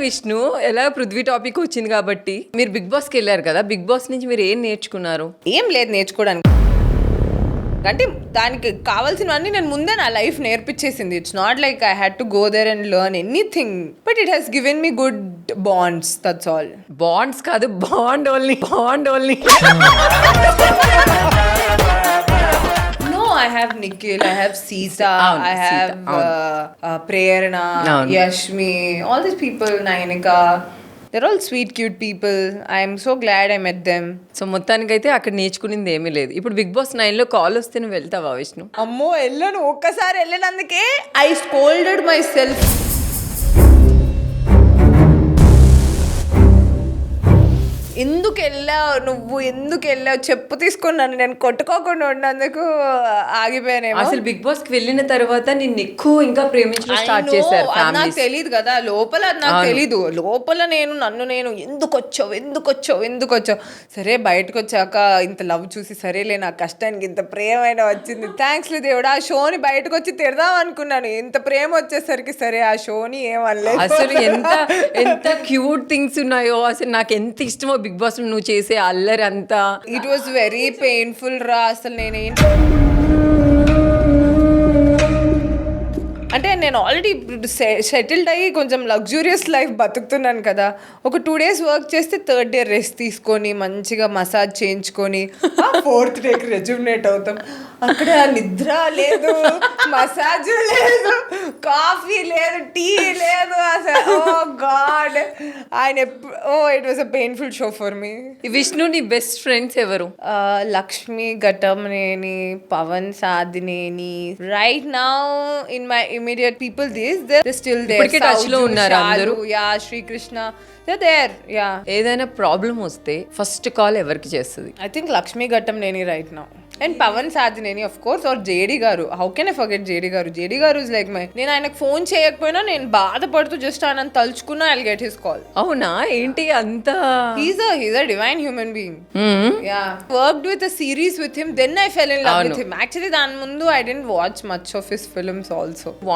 విష్ణు, ఎలా పృథ్వీ టాపిక్ వచ్చింది కాబట్టి మీరు బిగ్ బాస్కి వెళ్ళారు కదా, బిగ్ బాస్ నుంచి మీరు ఏం నేర్చుకున్నారు? ఏం లేదు నేర్చుకోవడానికి, అంటే దానికి కావాల్సినవన్నీ నేను ముందే నా లైఫ్ నేర్పించేసింది. It's not like I had to go there and learn anything, but it has given me good bonds, that's all. Bonds కాదు, bond only, bond only. No, I have Nikhil, I have Sita, Avunu, I have Prerna, Yashmi, all these people, Nainika. They're all sweet, cute people. I'm so glad I met them. So మొత్తానికైతే అక్కడ నేర్చుకునేది ఏమీ లేదు. ఇప్పుడు big boss 9లో call వస్తే నువ్వు వెళ్తావా విష్ణు? అమ్మో వెళ్ళను, ఒక్కసారి వెళ్ళినందుకే ఐ స్కోల్డెడ్ మై సెల్ఫ్. ఎందుకు వెళ్ళావు నువ్వు, ఎందుకు వెళ్ళావు చెప్పు తీసుకున్నాను, నేను కొట్టుకోకుండా ఉన్నందుకు ఆగిపోయానేమో. అసలు బిగ్ బాస్ కి వెళ్ళిన తర్వాత నిన్ను ఎక్కువ ఇంకా ప్రేమించడం స్టార్ట్ చేశారు. నాకు తెలియదు కదా లోపల, అది నాకు తెలీదు. లోపల నన్ను నేను ఎందుకు వచ్చావు. సరే బయటకు వచ్చాక ఇంత లవ్ చూసి సరేలే నా కష్టానికి ఇంత ప్రేమైన వచ్చింది, థ్యాంక్స్ దేవుడా. ఆ షోని బయటకు వచ్చి తిడదాం అనుకున్నాను, ఇంత ప్రేమ వచ్చేసరికి సరే ఆ షోని ఏమనలేదు. అసలు ఎంత క్యూట్ థింగ్స్ ఉన్నాయో, అసలు నాకు ఎంత ఇష్టమో బిగ్ బాస్ నువ్వు చేసే అల్లరి అంతా. ఇట్ వాజ్ వెరీ పెయిన్ఫుల్ రా. అసలు అంటే నేను ఆల్రెడీ సెటిల్డ్ అయ్యి కొంచెం లగ్జూరియస్ లైఫ్ బతుకుతున్నాను కదా. ఒక 2 days వర్క్ చేస్తే 3rd day రెస్ట్ తీసుకొని మంచిగా మసాజ్ చేయించుకొని 4th డేకి రెజ్యూమినేట్ అవుతాం. అక్కడ నిద్ర లేదు, మసాజ్ లేదు, కాఫీ లేదు, టీ లేదు. అసలు oh God, it was a painful show for me. Vishnu నీ బెస్ట్ ఫ్రెండ్స్ ఎవరు? Lakshmi Ghattamaneni, Pawan Sadhineni. Right now in my immediate people, they're still there. Touch లో ఉన్నారు అందరూ. Yeah Srikrishna, they're there. Yeah ఏదైనా ప్రాబ్లం వస్తే ఫస్ట్ కాల్ ఎవరికి చేస్తుంది? I think Lakshmi Ghattamaneni right now, and Pawan Sadhineni of course, or JD garu. How can I forget JD garu? JD garu is like my, నేను ఆయనకు phone చేయకపోయినా నేను బాధపడుతూ జస్ట్ ఆయన తలుచుకున్నా ఐల్ గెట్ హిస్ కాల్. అవునా, ఏంటి అంత? he's a divine human being. Yeah, worked with a series with him, then I fell in love with him. Actually దాని ముందు I didn't watch much of his films also.